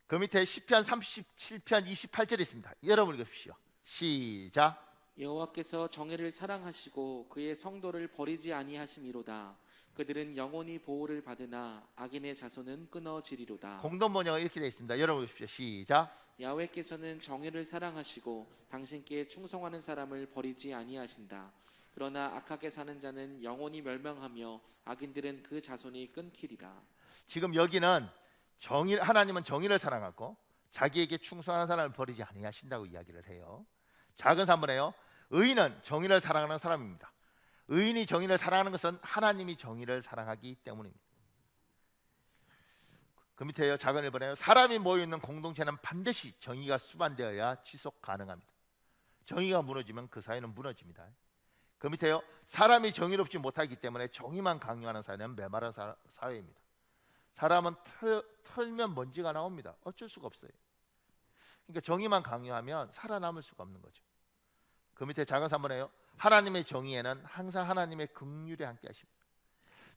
그 밑에 시편 37편 28절에 있습니다. 여러분 읽으십시오. 시작. 여호와께서 정의를 사랑하시고 그의 성도를 버리지 아니하심이로다. 그들은 영원히 보호를 받으나 악인의 자손은 끊어지리로다. 공동 번역은 이렇게 되어 있습니다. 여러분 읽으십시오. 시작. 야훼께서는 정의를 사랑하시고 당신께 충성하는 사람을 버리지 아니하신다. 그러나 악하게 사는 자는 영원히 멸망하며 악인들은 그 자손이 끊기리라. 지금 여기는 하나님은 정의를 사랑하고 자기에게 충성하는 사람을 버리지 아니하신다고 이야기를 해요. 작은 산문에요. 의인은 정의를 사랑하는 사람입니다. 의인이 정의를 사랑하는 것은 하나님이 정의를 사랑하기 때문입니다. 그 밑에요. 작은 1번에요. 사람이 모여있는 공동체는 반드시 정의가 수반되어야 지속 가능합니다. 정의가 무너지면 그 사회는 무너집니다. 그 밑에요. 사람이 정의롭지 못하기 때문에 정의만 강요하는 사회는 메마른 사회입니다. 사람은 털면 먼지가 나옵니다. 어쩔 수가 없어요. 그러니까 정의만 강요하면 살아남을 수가 없는 거죠. 그 밑에 작은 3번에요. 하나님의 정의에는 항상 하나님의 긍휼이 함께 하십니다.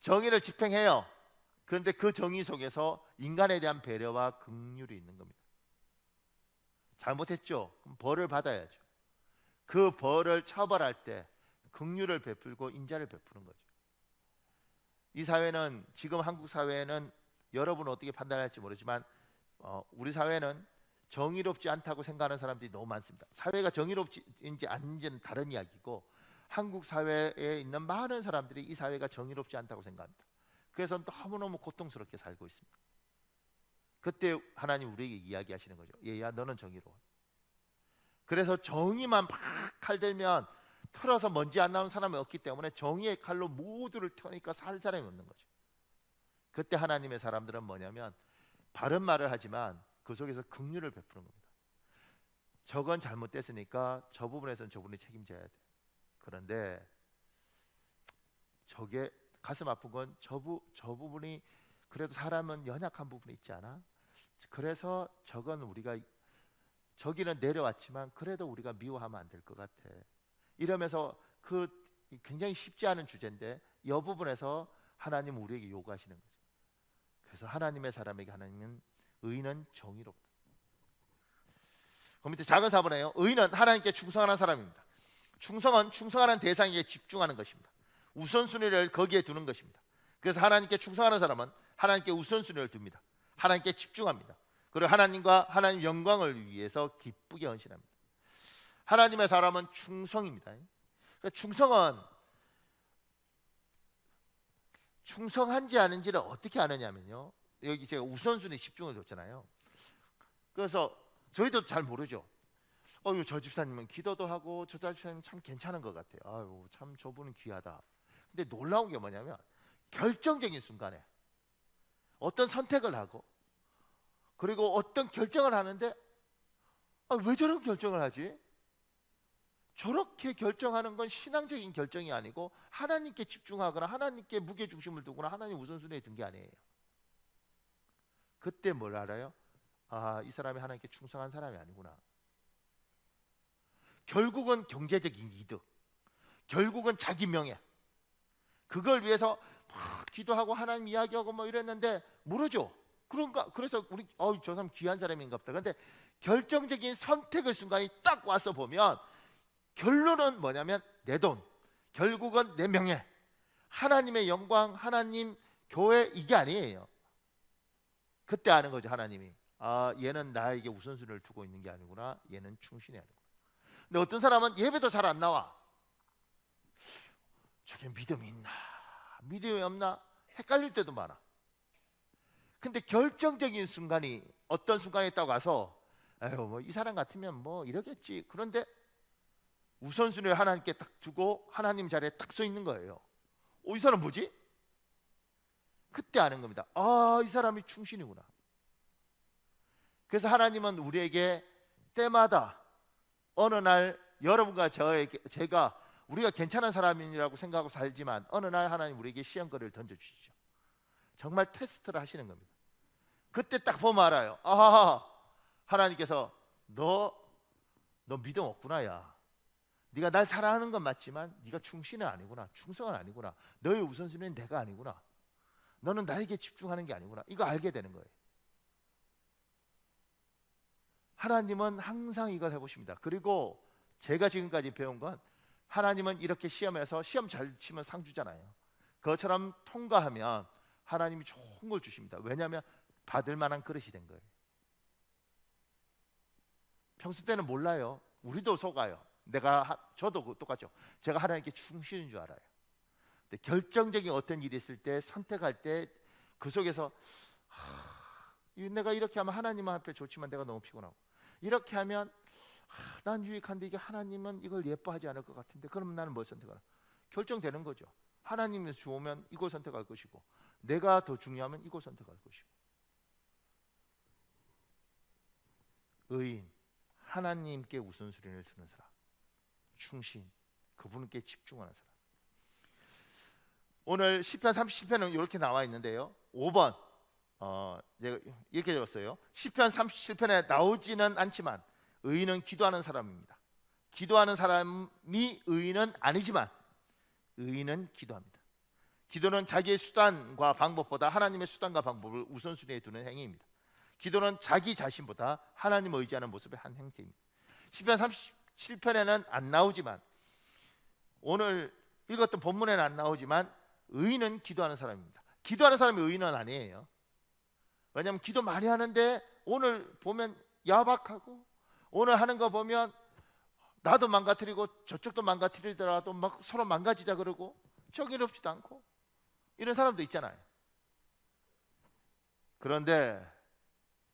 정의를 집행해요. 그런데 그 정의 속에서 인간에 대한 배려와 긍휼이 있는 겁니다. 잘못했죠? 그럼 벌을 받아야죠. 그 벌을 처벌할 때 긍휼을 베풀고 인자를 베푸는 거죠. 이 사회는, 지금 한국 사회는 여러분은 어떻게 판단할지 모르지만 우리 사회는 정의롭지 않다고 생각하는 사람들이 너무 많습니다. 사회가 정의롭지인지 아닌지는 다른 이야기고, 한국 사회에 있는 많은 사람들이 이 사회가 정의롭지 않다고 생각합니다. 그래서 너무너무 고통스럽게 살고 있습니다. 그때 하나님 우리에게 이야기하시는 거죠. 얘야, 너는 정의로워. 그래서 정의만 막 칼들면 털어서 먼지 안 나오는 사람이 없기 때문에 정의의 칼로 모두를 터니까 살 사람이 없는 거죠. 그때 하나님의 사람들은 뭐냐면 바른 말을 하지만 그 속에서 긍휼을 베푸는 겁니다. 저건 잘못됐으니까 저 부분에서는 저분이 책임져야 돼. 그런데 저게 가슴 아픈 건 저 부분이 그래도 사람은 연약한 부분이 있지 않아? 그래서 저건 우리가 저기는 내려왔지만 그래도 우리가 미워하면 안 될 것 같아. 이러면서 그 굉장히 쉽지 않은 주제인데 이 부분에서 하나님 우리에게 요구하시는 거죠. 그래서 하나님의 사람에게 하나님은 의인은 정의롭다. 그 밑에 작은 4번에요. 의인은 하나님께 충성하는 사람입니다. 충성은 충성하는 대상에게 집중하는 것입니다. 우선순위를 거기에 두는 것입니다. 그래서 하나님께 충성하는 사람은 하나님께 우선순위를 둡니다. 하나님께 집중합니다. 그리고 하나님과 하나님 영광을 위해서 기쁘게 헌신합니다. 하나님의 사람은 충성입니다. 그러니까 충성한지 아닌지를 어떻게 아느냐면요, 여기 제가 우선순위 집중을 뒀잖아요. 그래서 저희도 잘 모르죠. 저 집사님은 기도도 하고 저 집사님은 참 괜찮은 것 같아요. 참 저분은 귀하다. 근데 놀라운 게 뭐냐면 결정적인 순간에 어떤 선택을 하고 그리고 어떤 결정을 하는데 왜 저런 결정을 하지? 저렇게 결정하는 건 신앙적인 결정이 아니고 하나님께 집중하거나 하나님께 무게중심을 두거나 하나님 우선순위에 둔 게 아니에요. 그때 뭘 알아요? 이 사람이 하나님께 충성한 사람이 아니구나. 결국은 경제적인 이득, 결국은 자기 명예, 그걸 위해서 막 기도하고 하나님 이야기하고 뭐 이랬는데 모르죠. 그래서 우리 저 사람 귀한 사람인가 보다. 근데 결정적인 선택의 순간이 딱 와서 보면 결론은 뭐냐면 내 돈, 결국은 내 명예, 하나님의 영광, 하나님 교회 이게 아니에요. 그때 아는 거죠. 하나님이 얘는 나에게 우선순위를 두고 있는 게 아니구나. 얘는 충신해야 되구나. 근데 어떤 사람은 예배도 잘 안 나와. 저게 믿음이 있나 믿음이 없나 헷갈릴 때도 많아. 근데 결정적인 순간이 어떤 순간에 딱 와서 뭐 이 사람 같으면 뭐 이러겠지. 그런데 우선순위를 하나님께 딱 두고 하나님 자리에 딱 서 있는 거예요. 이 사람 뭐지? 그때 아는 겁니다. 이 사람이 충신이구나. 그래서 하나님은 우리에게 때마다 어느 날 여러분과 제가 우리가 괜찮은 사람이라고 생각하고 살지만 어느 날 하나님 우리에게 시험거리를 던져주시죠. 정말 테스트를 하시는 겁니다. 그때 딱 보면 알아요. 하나님께서 너 믿음 없구나. 야, 네가 날 사랑하는 건 맞지만 네가 충신은 아니구나. 충성은 아니구나. 너의 우선순위는 내가 아니구나. 너는 나에게 집중하는 게 아니구나. 이거 알게 되는 거예요. 하나님은 항상 이걸 해보십니다. 그리고 제가 지금까지 배운 건 하나님은 이렇게 시험에서 시험 잘 치면 상 주잖아요. 그것처럼 통과하면 하나님이 좋은 걸 주십니다. 왜냐하면 받을 만한 그릇이 된 거예요. 평소 때는 몰라요. 우리도 속아요. 저도 똑같죠. 제가 하나님께 충실인 줄 알아요. 근데 결정적인 어떤 일이 있을 때 선택할 때 그 속에서 내가 이렇게 하면 하나님 앞에 좋지만 내가 너무 피곤하고 이렇게 하면 난 유익한데 이게 하나님은 이걸 예뻐하지 않을 것 같은데 그럼 나는 뭘 선택하나? 결정되는 거죠. 하나님이 좋으면 이걸 선택할 것이고 내가 더 중요하면 이걸 선택할 것이고. 의인, 하나님께 우선순위를 두는 사람, 충신, 그분께 집중하는 사람. 오늘 시편 37편은 이렇게 나와 있는데요. 5번 제가 이렇게 적었어요. 시편 37편에 나오지는 않지만 의인은 기도하는 사람입니다. 기도하는 사람이 의인은 아니지만 의인은 기도합니다. 기도는 자기의 수단과 방법보다 하나님의 수단과 방법을 우선순위에 두는 행위입니다. 기도는 자기 자신보다 하나님을 의지하는 모습의 한 행태입니다. 시편 37편에는 안 나오지만 오늘 읽었던 본문에는 안 나오지만 의인은 기도하는 사람입니다. 기도하는 사람이 의인은 아니에요. 왜냐하면 기도 많이 하는데 오늘 보면 야박하고 오늘 하는 거 보면 나도 망가뜨리고 저쪽도 망가뜨리더라도 막 서로 망가지자 그러고 정의롭지도 않고 이런 사람도 있잖아요. 그런데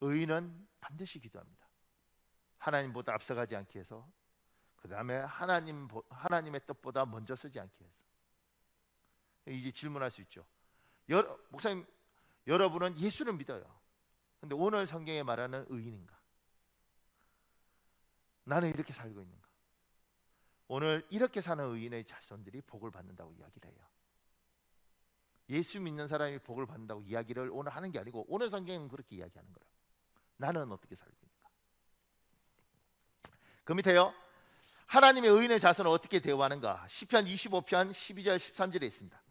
의인은 반드시 기도합니다. 하나님보다 앞서가지 않기 위해서, 그 다음에 하나님의 뜻보다 먼저 서지 않기 위해서. 이제 질문할 수 있죠. 목사님, 여러분은 예수를 믿어요. 근데 오늘 성경에 말하는 의인인가? 나는 이렇게 살고 있는가? 오늘 이렇게 사는 의인의 자손들이 복을 받는다고 이야기를 해요. 예수 믿는 사람이 복을 받는다고 이야기를 오늘 하는 게 아니고 오늘 성경은 그렇게 이야기하는 거예요. 나는 어떻게 살고 있는가? 그 밑에요. 하나님의 의인의 자손은 어떻게 대우하는가? 시편 25편 12절 13절에 있습니다.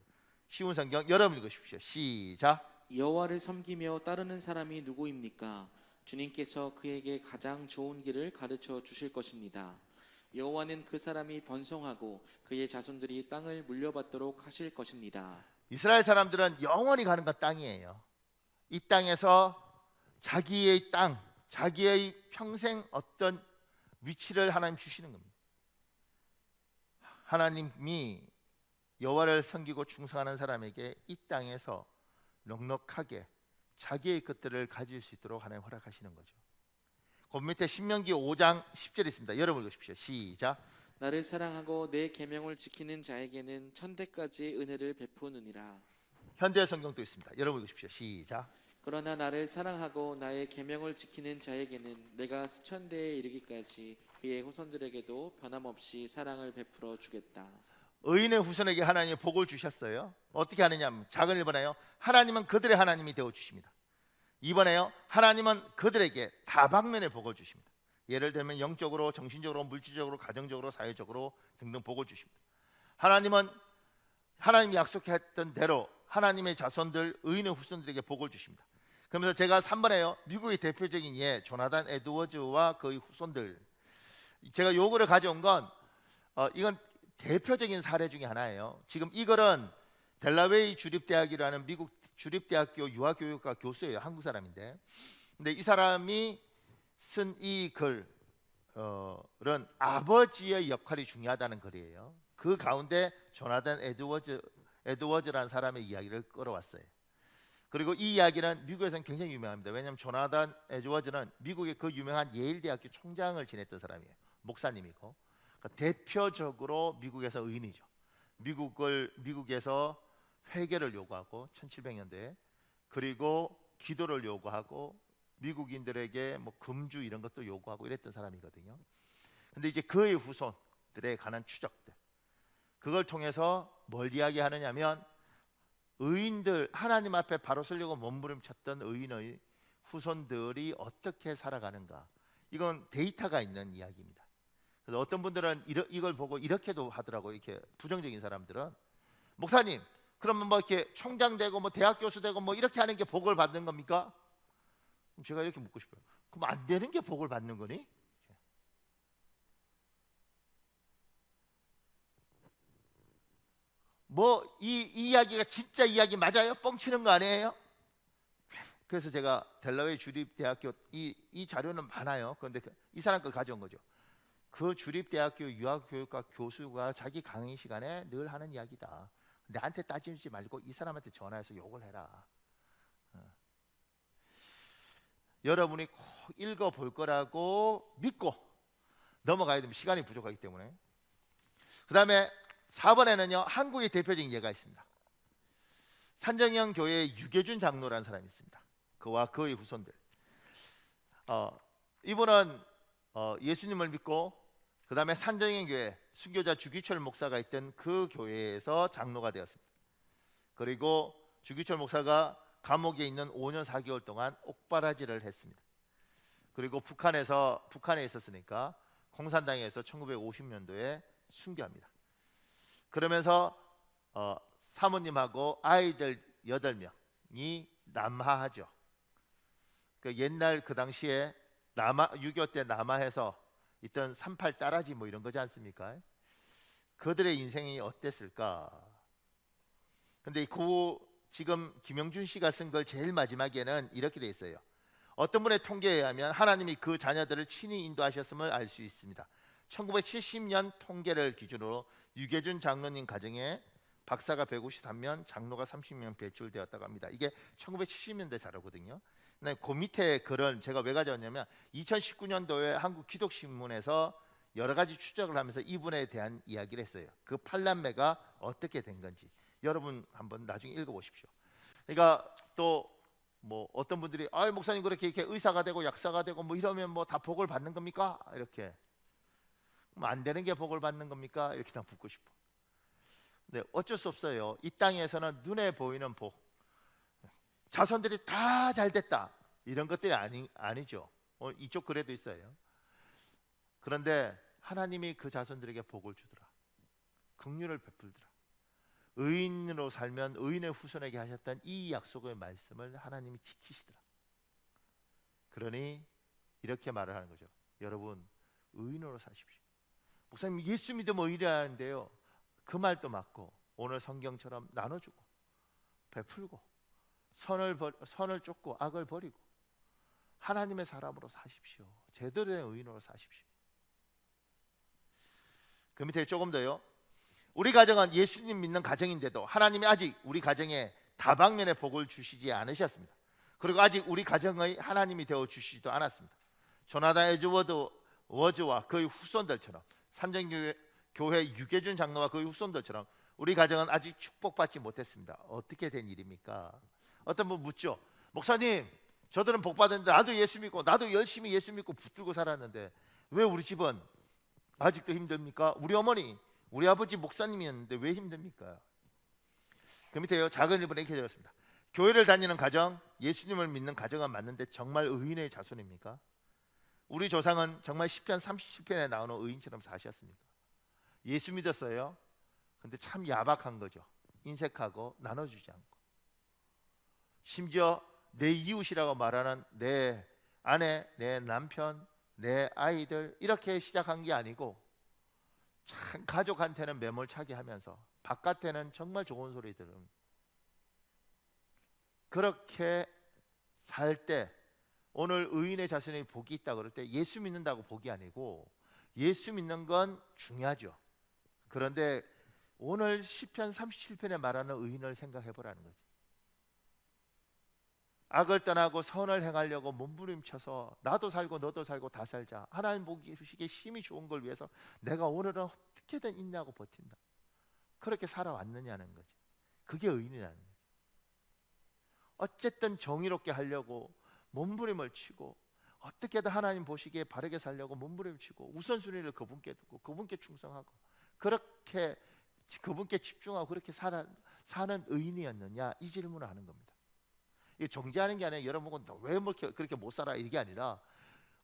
쉬운 성경 여러분 읽으십시오. 시작. 여호와를 섬기며 따르는 사람이 누구입니까? 주님께서 그에게 가장 좋은 길을 가르쳐 주실 것입니다. 여호와는 그 사람이 번성하고 그의 자손들이 땅을 물려받도록 하실 것입니다. 이스라엘 사람들은 영원히 가는 건 땅이에요. 이 땅에서 자기의 땅, 자기의 평생 어떤 위치를 하나님 주시는 겁니다. 하나님이 여호와를 섬기고 충성하는 사람에게 이 땅에서 넉넉하게 자기의 것들을 가질 수 있도록 하나님 허락하시는 거죠. 그 밑에 신명기 5장 10절에 있습니다. 여러분 읽으십시오. 시작. 나를 사랑하고 내 계명을 지키는 자에게는 천대까지 은혜를 베푸느니라. 현대 성경도 있습니다. 여러분 읽으십시오. 시작. 그러나 나를 사랑하고 나의 계명을 지키는 자에게는 내가 수천대에 이르기까지 그의 후손들에게도 변함없이 사랑을 베풀어 주겠다. 의인의 후손에게 하나님이 복을 주셨어요. 어떻게 하느냐 하면 작은 1번에요. 하나님은 그들의 하나님이 되어 주십니다. 2번에요. 하나님은 그들에게 다방면의 복을 주십니다. 예를 들면 영적으로, 정신적으로, 물질적으로, 가정적으로, 사회적으로 등등 복을 주십니다. 하나님이 약속했던 대로 하나님의 자손들, 의인의 후손들에게 복을 주십니다. 그러면서 제가 3번에요. 미국의 대표적인 예, 조나단 에드워즈와 그의 후손들. 제가 요거를 가져온 건 이건 대표적인 사례 중에 하나예요. 지금 이거는 델라웨이 주립대학이라는 미국 주립대학교 유아교육과 교수예요. 한국 사람인데, 근데 이 사람이 쓴 이 글은 아버지의 역할이 중요하다는 글이에요. 그 가운데 조나단 에드워즈라는 사람의 이야기를 끌어왔어요. 그리고 이 이야기는 미국에서는 굉장히 유명합니다. 왜냐하면 조나단 에드워즈는 미국의 그 유명한 예일대학교 총장을 지냈던 사람이에요. 목사님이고, 그러니까 대표적으로 미국에서 의인이죠. 미국에서 회개를 요구하고 1700년대에, 그리고 기도를 요구하고 미국인들에게 뭐 금주 이런 것도 요구하고 이랬던 사람이거든요. 근데 이제 그의 후손들에 관한 추적들, 그걸 통해서 뭘 이야기하느냐면 의인들, 하나님 앞에 바로 서려고 몸부림쳤던 의인의 후손들이 어떻게 살아가는가, 이건 데이터가 있는 이야기입니다. 그래서 어떤 분들은 이걸 보고 이렇게도 하더라고요. 이렇게 부정적인 사람들은, 목사님 그러면 뭐 이렇게 총장 되고 뭐 대학 교수 되고 뭐 이렇게 하는 게 복을 받는 겁니까? 제가 이렇게 묻고 싶어요. 그럼 안 되는 게 복을 받는 거니? 뭐 이 이야기가 진짜 이야기 맞아요? 뻥치는 거 아니에요? 그래서 제가 델라웨이 주립대학교 이 자료는 많아요. 그런데 이 사람 걸 가져온 거죠. 그 주립대학교 유아교육과 교수가 자기 강의 시간에 늘 하는 이야기다. 나한테 따지지 말고 이 사람한테 전화해서 욕을 해라. 여러분이 꼭 읽어볼 거라고 믿고 넘어가야 됩니다. 시간이 부족하기 때문에. 그 다음에 4번에는요 한국의 대표적인 예가 있습니다. 산정형 교회의 유계준 장로라는 사람이 있습니다. 그와 그의 후손들. 이분은 예수님을 믿고 그 다음에 산정형 교회 순교자 주기철 목사가 있던 그 교회에서 장로가 되었습니다. 그리고 주기철 목사가 감옥에 있는 5년 4개월 동안 옥바라지를 했습니다. 그리고 북한에 있었으니까 공산당에서 1950년도에 순교합니다. 그러면서 사모님하고 아이들 8명이 남하하죠. 그 옛날 그 당시에 6.25 때 남하해서 있던 38 따라지 뭐 이런 거지 않습니까? 그들의 인생이 어땠을까? 근데 지금 김영준 씨가 쓴 걸 제일 마지막에는 이렇게 돼 있어요. 어떤 분의 통계에 의하면 하나님이 그 자녀들을 친히 인도하셨음을 알 수 있습니다. 1970년 통계를 기준으로 유계준 장로님 가정에 박사가 153명, 장로가 30명 배출되었다고 합니다. 이게 1970년대 자료거든요. 근데 그 밑에 글은 제가 왜 가져왔냐면 2019년도에 한국기독신문에서 여러 가지 추적을 하면서 이분에 대한 이야기를 했어요. 그 팔남매가 어떻게 된 건지 여러분 한번 나중에 읽어보십시오. 그러니까 또 뭐 어떤 분들이 목사님 그렇게 이렇게 의사가 되고 약사가 되고 뭐 이러면 뭐 다 복을 받는 겁니까? 이렇게 뭐 안 되는 게 복을 받는 겁니까? 이렇게 다 묻고 싶어. 네, 어쩔 수 없어요. 이 땅에서는 눈에 보이는 복, 자손들이 다 잘 됐다 이런 것들이 아니죠. 이쪽 글에도 있어요. 그런데 하나님이 그 자손들에게 복을 주더라. 긍휼을 베풀더라. 의인으로 살면 의인의 후손에게 하셨던 이 약속의 말씀을 하나님이 지키시더라. 그러니 이렇게 말을 하는 거죠. 여러분 의인으로 사십시오. 목사님 예수 믿으면 의인이라는데요. 그 말도 맞고 오늘 성경처럼 나눠주고 베풀고 선을 쫓고 악을 버리고 하나님의 사람으로 사십시오. 제대로의 의인으로 사십시오. 그 밑에 조금 더요. 우리 가정은 예수님 믿는 가정인데도 하나님이 아직 우리 가정에 다방면의 복을 주시지 않으셨습니다. 그리고 아직 우리 가정의 하나님이 되어 주시지도 않았습니다. 조나단 에드워즈와 그의 후손들처럼 삼정교회 유계준 장로와 그의 후손들처럼 우리 가정은 아직 축복받지 못했습니다. 어떻게 된 일입니까? 어떤 분 묻죠. 목사님, 저들은 복 받았는데 나도 예수 믿고 나도 열심히 예수 믿고 붙들고 살았는데 왜 우리 집은 아직도 힘듭니까? 우리 어머니, 우리 아버지 목사님이었는데 왜 힘듭니까? 그 밑에요. 작은 일본에 이렇게 적었습니다. 교회를 다니는 가정, 예수님을 믿는 가정은 맞는데 정말 의인의 자손입니까? 우리 조상은 정말 시편 37편에 나오는 의인처럼 사셨습니까? 예수 믿었어요. 근데 참 야박한 거죠. 인색하고 나눠주지 않고, 심지어 내 이웃이라고 말하는 내 아내, 내 남편, 내 아이들 이렇게 시작한 게 아니고 참 가족한테는 매몰차게 하면서 바깥에는 정말 좋은 소리 들은, 그렇게 살 때 오늘 의인의 자손이 복이 있다 그럴 때 예수 믿는다고 복이 아니고, 예수 믿는 건 중요하죠. 그런데 오늘 시편 37편에 말하는 의인을 생각해 보라는 거지. 악을 떠나고 선을 행하려고 몸부림쳐서 나도 살고 너도 살고 다 살자, 하나님 보시기에 힘이 좋은 걸 위해서 내가 오늘은 어떻게든 인내하고 버틴다, 그렇게 살아왔느냐는 거지. 그게 의인이라는 거지. 어쨌든 정의롭게 하려고 몸부림을 치고 어떻게든 하나님 보시기에 바르게 살려고 몸부림을 치고 우선순위를 그분께 두고 그분께 충성하고 그렇게 그분께 집중하고 그렇게 사는 의인이었느냐, 이 질문을 하는 겁니다. 이게 정죄하는 게 아니라 여러분 왜 그렇게 못 살아 이게 아니라,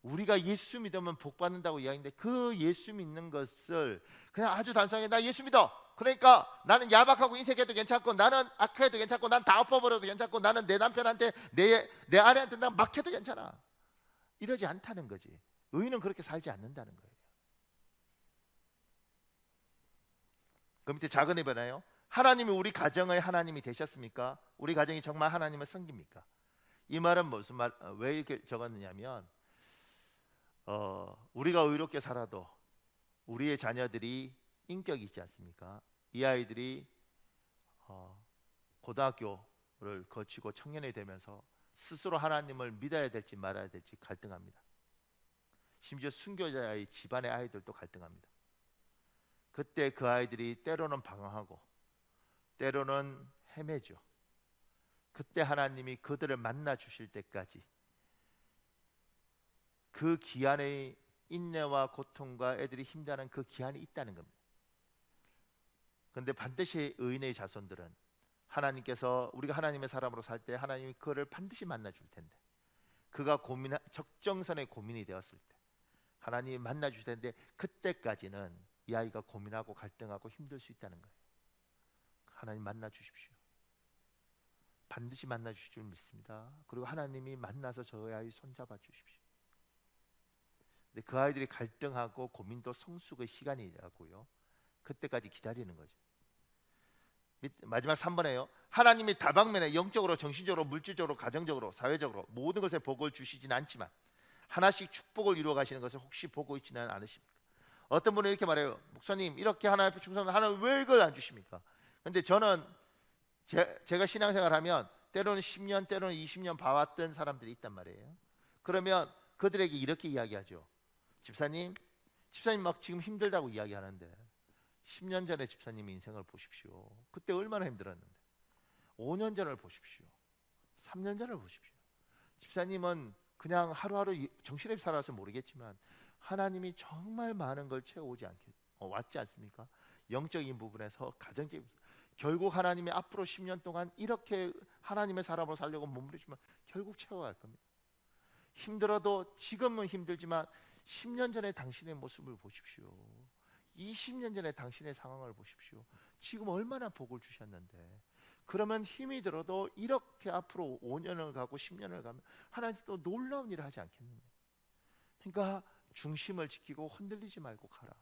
우리가 예수 믿으면 복 받는다고 이야기하는데 그 예수 믿는 것을 그냥 아주 단순하게 나 예수 믿어, 그러니까 나는 야박하고 인색해도 괜찮고 나는 악해도 괜찮고 난 다 엎어버려도 괜찮고 나는 내 남편한테 내 아내한테 난 막해도 괜찮아, 이러지 않다는 거지. 의인은 그렇게 살지 않는다는 거예요. 그 밑에 작은 애 보나요? 하나님이 우리 가정의 하나님이 되셨습니까? 우리 가정이 정말 하나님을 섬깁니까? 이 말은 무슨 말, 왜 이렇게 적었느냐면 우리가 의롭게 살아도 우리의 자녀들이 인격이 있지 않습니까? 이 아이들이 고등학교를 거치고 청년이 되면서 스스로 하나님을 믿어야 될지 말아야 될지 갈등합니다. 심지어 순교자의 집안의 아이들도 갈등합니다. 그때 그 아이들이 때로는 방황하고 때로는 헤매죠. 그때 하나님이 그들을 만나 주실 때까지 그 기한의 인내와 고통과 애들이 힘들어하는 그 기한이 있다는 겁니다. 그런데 반드시 의인의 자손들은 하나님께서, 우리가 하나님의 사람으로 살 때 하나님이 그를 반드시 만나 줄 텐데, 그가 적정선의 고민이 되었을 때 하나님이 만나 줄 텐데, 그때까지는 이 아이가 고민하고 갈등하고 힘들 수 있다는 거예요. 하나님 만나 주십시오. 반드시 만나 주실 줄 믿습니다. 그리고 하나님이 만나서 저희 아이 손잡아 주십시오. 근데 그 아이들이 갈등하고 고민도 성숙의 시간이라고요. 그때까지 기다리는 거죠. 마지막 3번에요. 하나님이 다방면에 영적으로, 정신적으로, 물질적으로, 가정적으로, 사회적으로 모든 것에 복을 주시진 않지만 하나씩 축복을 이루어 가시는 것을 혹시 보고 있지는 않으십니까? 어떤 분은 이렇게 말해요. 목사님, 이렇게 하나님 앞에 충성하면 하나님 왜 이걸 안 주십니까? 근데 저는 제가 신앙생활하면 때로는 10년, 때로는 20년 봐왔던 사람들이 있단 말이에요. 그러면 그들에게 이렇게 이야기하죠. 집사님 막 지금 힘들다고 이야기하는데 10년 전에 집사님의 인생을 보십시오. 그때 얼마나 힘들었는데. 5년 전을 보십시오. 3년 전을 보십시오. 집사님은 그냥 하루하루 정신없이 살아서 모르겠지만 하나님이 정말 많은 걸 채워오지 왔지 않습니까? 영적인 부분에서, 가정적인 부분. 결국 하나님이 앞으로 10년 동안 이렇게 하나님의 사람으로 살려고 몸부림치면 결국 채워갈 겁니다. 힘들어도 지금은 힘들지만 10년 전에 당신의 모습을 보십시오. 20년 전에 당신의 상황을 보십시오. 지금 얼마나 복을 주셨는데. 그러면 힘이 들어도 이렇게 앞으로 5년을 가고 10년을 가면 하나님 또 놀라운 일을 하지 않겠느냐. 그러니까 중심을 지키고 흔들리지 말고 가라.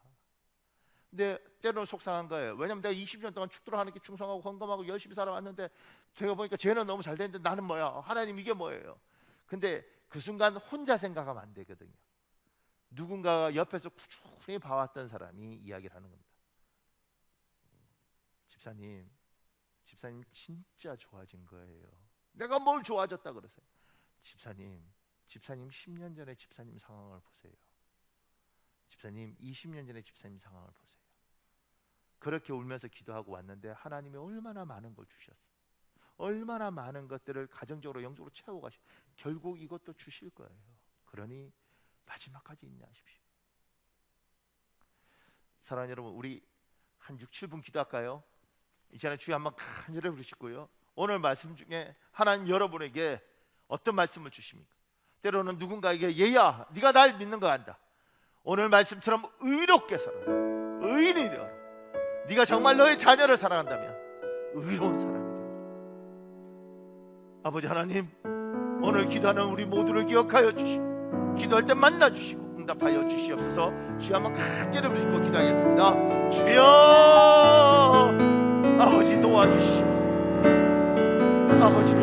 근데 때로는 속상한 거예요. 왜냐면 내가 20년 동안 죽도록 하나님께 충성하고 헌금하고 열심히 살아왔는데 제가 보니까 쟤는 너무 잘 되는데 나는 뭐야? 하나님 이게 뭐예요? 근데 그 순간 혼자 생각하면 안 되거든요. 누군가가 옆에서 꾸준히 봐왔던 사람이 이야기를 하는 겁니다. 집사님 진짜 좋아진 거예요. 내가 뭘 좋아졌다 그러세요? 집사님 10년 전에 집사님 상황을 보세요. 집사님 20년 전에 집사님 상황을 보세요. 그렇게 울면서 기도하고 왔는데 하나님이 얼마나 많은 걸 주셨어요. 얼마나 많은 것들을 가정적으로 영적으로 채워가시고 결국 이것도 주실 거예요. 그러니 마지막까지 인내하십시오. 사랑하는 여러분, 우리 한 6, 7분 기도할까요? 이전에 주여 한번 간절히 부르시고요. 오늘 말씀 중에 하나님 여러분에게 어떤 말씀을 주십니까? 때로는 누군가에게 얘야 네가 날 믿는 거 안다. 오늘 말씀처럼 의롭게 살아라. 의인이 되어라. 네가 정말 너의 자녀를 사랑한다면 의로운 사람이 되어라. 아버지 하나님, 오늘 기도하는 우리 모두를 기억하여 주시고 기도할 때 만나 주시고 응답하여 주시옵소서. 주여 한번 간절히 부르시고 기도하겠습니다. 주여 아버지 도와주시옵소서. 아버지